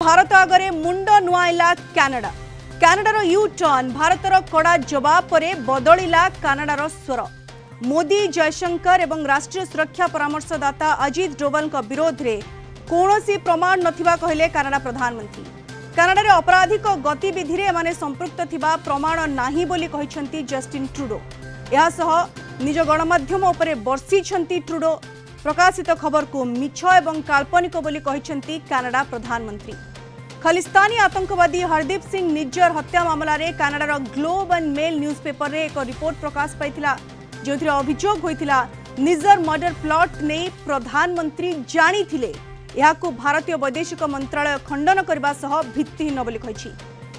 भारत आगरे मुंड नुआइला कनाडा। कनाडार यू टर्न भारतर कड़ा जवाब पर बदलिला कनाडार स्वर। मोदी जयशंकर एवं राष्ट्रीय सुरक्षा परामर्शदाता अजित डोवल विरोध में कौनसी प्रमाण नथिबा कहले कनाडा प्रधानमंत्री। कनाडार आपराधिक गतिविधि में एमाने संपृक्त थिबा प्रमाण नाही बोली कहिसंती जस्टिन ट्रुडो। यह सह निज गणमाध्यम उपरे बर्षिछंती ट्रुडो। प्रकाशित खबर को मिछ एवं काल्पनिक बोली कहिसंती कनाडा प्रधानमंत्री। खलिस्तानी आतंकवादी हरदीप सिंह निज्जर हत्या मामला रे कनाडार ग्लोब एंड मेल न्यूज़पेपर रे एक रिपोर्ट प्रकाश पाइथिला जोथिरे अभियोग होइथिला निज्जर मर्डर प्लॉट नै प्रधानमंत्री जानी थिले। याकू भारतीय वैदेशिक मंत्रालय खंडन करबा सह भित्तिहीन बोली कहिछि।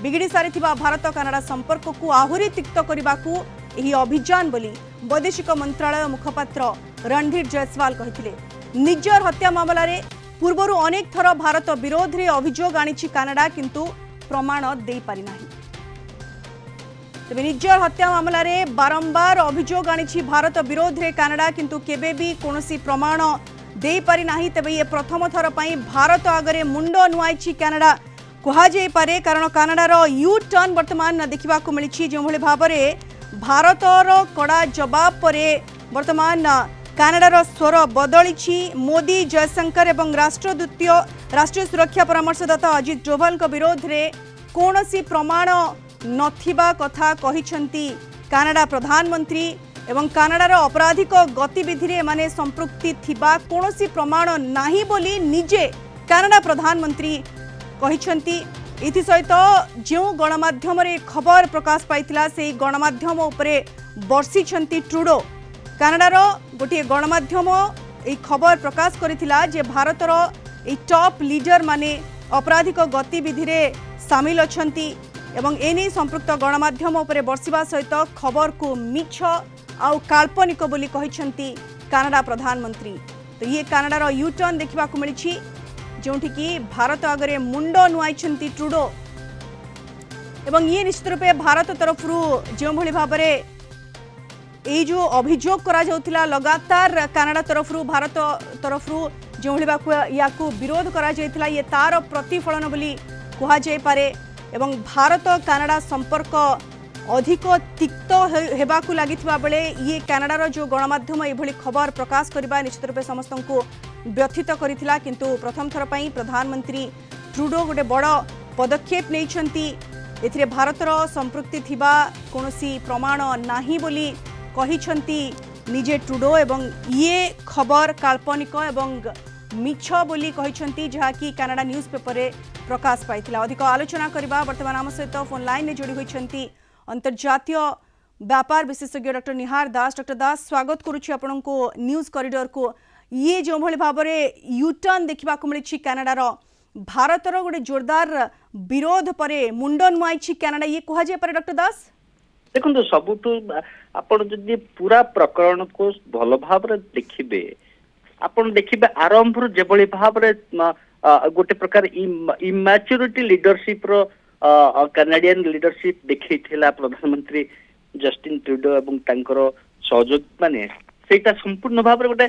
बिगिड़ी सारिथिबा भारत कनाडा संपर्क को आहुरी तिक्त करबाकू एही अभियान बोली वैदेशिक मंत्रालय मुखपात्र रणधीर जयसवाल कहिथिले। निज्जर हत्या मामला रे पूर्वरु अनेक थर भारत विरोध रे अभियोग आनिछि कनाडा, किंतु प्रमाण दे पारि नाही। तबे निज्जर हत्या मामला रे बारंबार अभियोग आनिछि भारत विरोध रे कनाडा, किंतु केबे भी कोनोसी प्रमाण दे पारि नाही। तबे ये प्रथम थर पई भारत आगरे मुंड नुआइछि कनाडा कहा जाय पारे, कारण कनाडार यू टर्न वर्तमान देखिबा को मिलिछि। जो भले भाबरे भारतर कड़ा जवाब पर वर्तमान कनाडार स्वर बदली। मोदी जयशंकर एवं राष्ट्रीय सुरक्षा परामर्शदाता अजित डोवल विरोध में कौनसी प्रमाण नथिबा कथा कहिसंती कनाडा प्रधानमंत्री। एवं कनाडार आपराधिक गतिविधि में माने संपृक्ति थिबा कौनसी प्रमाण नाही बोली निजे कनाडा प्रधानमंत्री कहिसंती। इति सहित जो गणमाध्यम रे खबर प्रकाश पाइथिला से गणमाध्यम उपरे बर्षिछंती ट्रुडो। कनाडार गोटे गणमाध्यम ए खबर प्रकाश करिथिला जे भारतर ए टॉप लीडर माने आपराधिक गतिविधि रे शामिल अछंती एवं एने संपृक्त गणमाध्यम उपरे बर्षिबा सहित खबर को मिछ आउ काल्पनिक बोली कहिसंती कनाडा प्रधानमंत्री। तो ये कनाडार यू टर्न देखिबा को मिलिछि जोंठी कि भारत आगरे मुंड नुआइछंती ट्रुडो। एवं ये निश्चित रूपे भारत तरफरु जो भली भाबरे ए जो अभियोग करा जाउथिला लगातार कनाडा तरफरु भारत तरफरु जो भली याकू विरोध करा जाइथिला ये तार प्रतिफलन बोली कहा जाय पारे। एवं भारत कनाडा संपर्क अधिक तिक्त हेबाकू लागिथिबा बेले ये कनाडार जो गणमाध्यम एभली खबर प्रकाश करबा निश्चित रूपे समस्त को व्यथित करिथिला, किंतु प्रथम थर पई प्रधानमंत्री ट्रुडो गोटे बड़ पदक्षेप नैछंती। एथिरे भारतर संपृक्ति थिबा कोनोसी प्रमाण नाही बोली कहिछंती निजे ट्रुडो। एवं ये खबर काल्पनिक एवं मिछ बोली कहिछंती जहाकी कनाडा न्यूज़पेपर रे प्रकाश पाइथिला। अधिक आलोचना करबा वर्तमान आम सहित फोन लाइन में जोड़ी होइछंती अंतर्जातीय व्यापार विशेषज्ञ डॉक्टर निहार दास। डॉक्टर दास स्वागत करुछि आपनको न्यूज कॉरिडोर को। ये जो भली भाबरे यू टर्न देखिबा को मिलिछि कनाडार भारतर गोटे जोरदार विरोध परे मुंड नुआइछि कनाडा, ये कहा जाय पारे डॉक्टर दास? देखो सबुठू आपण जदि पूरा प्रकरण को भल भाव देखिबे आपण देखिबे आरंभ रो जेबळी भाव गोटे प्रकार इमैच्योरिटी लीडरशिप रो कैनेडियन लीडरशिप देखैथिला प्रधानमंत्री जस्टिन ट्रुडो एवं तांकर सहयोग माने सेटा संपूर्ण भाव गोटे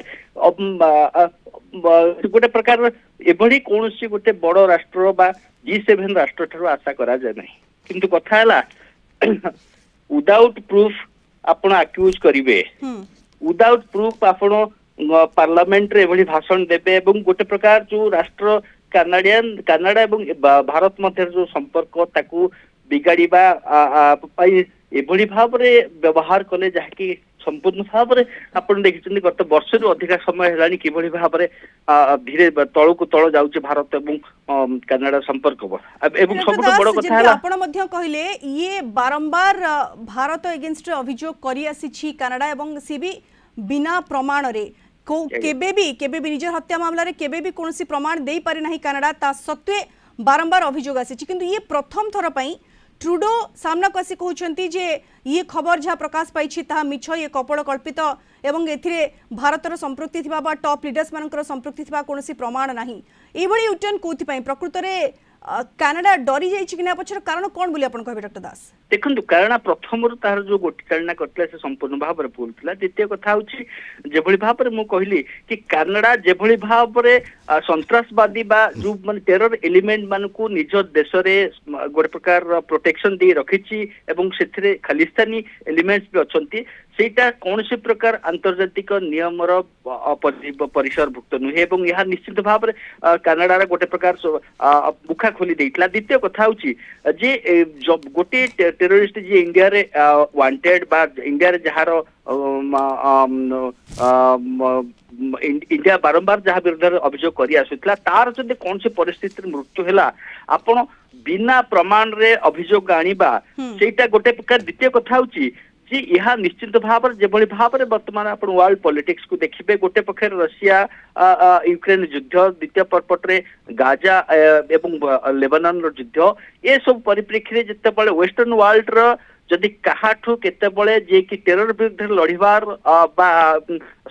गोटे प्रकार एभली कौनसी गोटे बड़ राष्ट्र बा G7 राष्ट्र ठारू आशा करा जाय नहीं, किंतु कथा हला विदाउट प्रूफ आपण अक्यूज करिवे, विदाउट प्रूफ आपण पार्लियामेंट रे एभली भाषण देबे एवं गोटे प्रकार जो राष्ट्र कनाडा एवं भारत मध्य जो संपर्क ताकू बिगाड़ीबा एभली भाव व्यवहार कले जहाँकि संपूर्ण भाव आपन देखिछन्ती गत वर्ष रु अधिक समय हेलानी किभली भाव धीरे तळु को तळ जाउचे भारत एवं कनाडा संपर्क। एवं सबुठ बड़ कथा हला आपण मध्य कहिले ये बारंबार भारत एगेंस्ट अभियोग करि आसीछि कनाडा एवं सी भी बिना प्रमाण रे केबे भी निज हत्या मामला रे केबे भी कोनोसी प्रमाण देई पारि नाही कनाडा, ता सत्वे बारंबार अभियोग आसीछि। किंतु ये प्रथम थर पई ट्रुडो सामना को आसी कहउछंती जे ये खबर जहाँ प्रकाश पाइछि ता मिछ, ये कपड़ कल्पित एवं एथिरे भारतर संपृक्ति थिबा बा टॉप लीडर्स मानकर संपृक्ति थिबा कोनोसी प्रमाण नाही। एभली यूटर्न कोथि पई प्रकृत रे कनाडा डरी जाइछि कि ना पछर कारण कोन बोली आपण कहबे डॉक्टर दास? देखु कारण प्रथम तार जो गोटी चालना करते से संपूर्ण भाव में भूल था। द्वितीय कथा हूँ भाव में कहली कि कानाडा जो भाव में सन्त्रासवादी जो मान टेरर एलिमेंट मान को निज देश में गोटे प्रकार प्रोटेक्शन दे रखी से खालिस्तानी एलिमेंट्स भी अच्छा सेटा कौन से प्रकार आंतर्जातिक नियम परिसरभुक्त नुहे यह निश्चित भाव में कानाडार गोटे प्रकार मुखा खोली देता। द्वितीय कथा हूँ जे गोटे टेरोरिस्ट जी इंडिया रे वांटेड बा इंडिया रे जहार इंडिया बारंबार जहाँ विरुद्ध अभियोग कर आसुला तार जब कौन से परिस्थिति मृत्यु है आपण बिना प्रमाण रे अभियोग आनिबा सेटा गोटे प्रकार। द्वितीय कथा हूँ जी यह निश्चित भाव जो भाव में बर्तमान आप वर्ल्ड पॉलिटिक्स को देखिए गोटे पक्षे रशिया यूक्रेन युद्ध द्वितीय पटरे गाजा एवं लेबानन युद्ध ये सब परिप्रेक्षी जिते वेस्टर्न वर्ल्ड रो जदि काहाठू केतेबळे जे कि टेरर विरुद्ध लड़िबार बा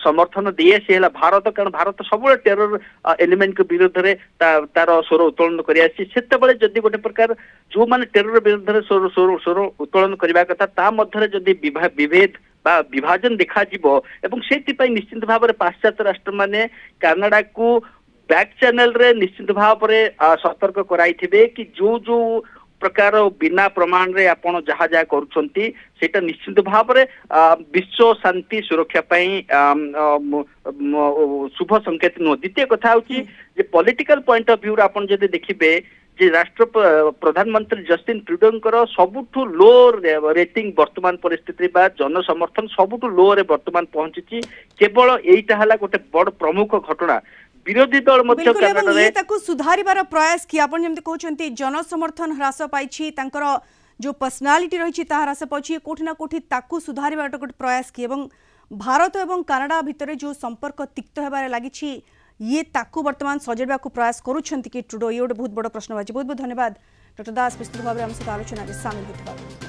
समर्थन दिए सी है भारत कारण भारत सब टेरर एलिमेंट के विरुद्ध रे तार स्वर उत्तोलन करते जदि गोटे प्रकार जो माने टेरर विरुद्ध स्वर उत्तोलन करने कथा ता मध्य जदि विभेद बा विभाजन देखा जीवो एवं सेति निश्चित भाव में पाश्चात्य राष्ट्र माने कनाडा को बैक चैनल रे निश्चित भाव में सतर्क कराइथिबे कि जो जो प्रकार बिना प्रमाण रे आपण जहाँ जहाँ करुछंती सेटा निश्चित भाव में विश्व शांति सुरक्षा पाई शुभ संकेत नुह। द्वितीय कथा हूँ पॉलिटिकल पॉइंट ऑफ व्यू आपण जदि देखिबे जे राष्ट्र प्रधानमंत्री जस्टिन ट्रूडोंकर सबुठु लो रेटिंग वर्तमान परिस्थिति बा जन समर्थन सबुठु लो रे वर्तमान पहुंची केवल एटा हला गोटे बड़ प्रमुख घटना विरोधी दल सुधारिबार प्रयास कि आपण जेमते कहउछंती जन समर्थन ह्रास पाइछि तांकर जो पर्सनालिटी रही ह्रास पाइछि कोठी ना कोठी ताकू सुधारिबार गोटे प्रयास कि एवं भारत एवं कनाडा भितर जो संपर्क तिक्त हेबारे लागिछि ये ताकू वर्तमान सजेबा को प्रयास करूछंती कि ट्रूडो ये गोटे बहुत बड़ प्रश्नवाची। बहुत बहुत धन्यवाद डॉक्टर दास विस्तृत भाव में आम सहित आलोचना सामिल होता।